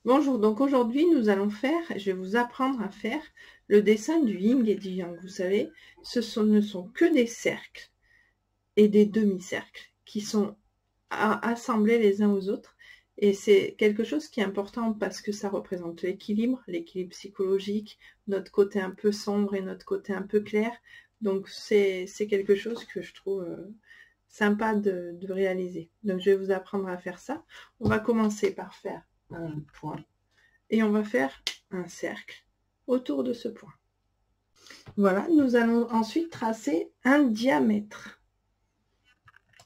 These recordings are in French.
Bonjour, donc aujourd'hui nous allons faire, je vais vous apprendre à faire le dessin du yin et du yang. Vous savez, ne sont que des cercles et des demi-cercles qui sont assemblés les uns aux autres. Et c'est quelque chose qui est important parce que ça représente l'équilibre psychologique, notre côté un peu sombre et notre côté un peu clair. Donc c'est quelque chose que je trouve sympa de réaliser. Donc je vais vous apprendre à faire ça. On va commencer par faire un point et on va faire un cercle autour de ce point. Voilà, nous allons ensuite tracer un diamètre.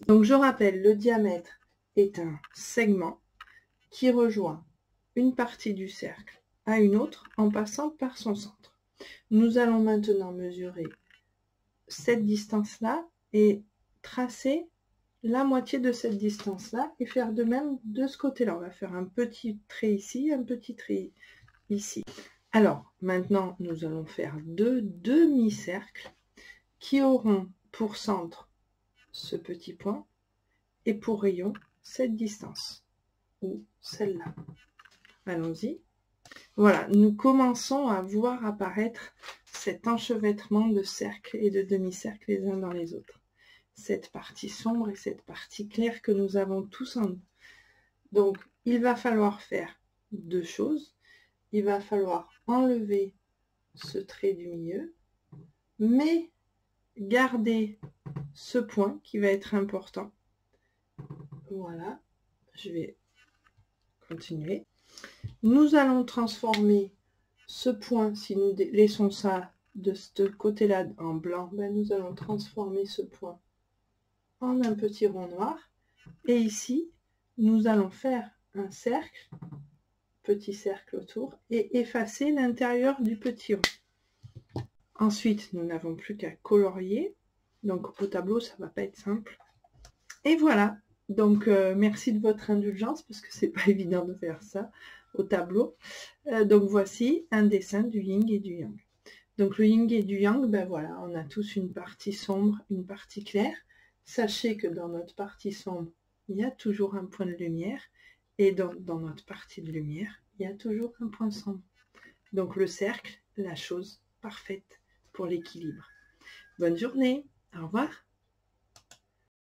Donc je rappelle, le diamètre est un segment qui rejoint une partie du cercle à une autre en passant par son centre. Nous allons maintenant mesurer cette distance-là et tracer la moitié de cette distance-là et faire de même de ce côté-là. On va faire un petit trait ici, un petit trait ici. Alors, maintenant, nous allons faire deux demi-cercles qui auront pour centre ce petit point et pour rayon cette distance ou celle-là. Allons-y. Voilà, nous commençons à voir apparaître cet enchevêtrement de cercles et de demi-cercles les uns dans les autres. Cette partie sombre et cette partie claire que nous avons tous en nous. Donc, il va falloir faire deux choses. Il va falloir enlever ce trait du milieu, mais garder ce point qui va être important. Voilà, je vais continuer. Nous allons transformer ce point, si nous laissons ça de ce côté-là en blanc, ben nous allons transformer ce point en un petit rond noir. Et ici, nous allons faire un cercle, petit cercle autour, et effacer l'intérieur du petit rond. Ensuite, nous n'avons plus qu'à colorier. Donc au tableau, ça va pas être simple. Et voilà. Donc merci de votre indulgence parce que c'est pas évident de faire ça au tableau. Donc voici un dessin du yin et du yang. Donc le yin et du yang, ben voilà, on a tous une partie sombre, une partie claire. Sachez que dans notre partie sombre, il y a toujours un point de lumière. Et dans notre partie de lumière, il y a toujours un point sombre. Donc le cercle, la chose parfaite pour l'équilibre. Bonne journée, au revoir.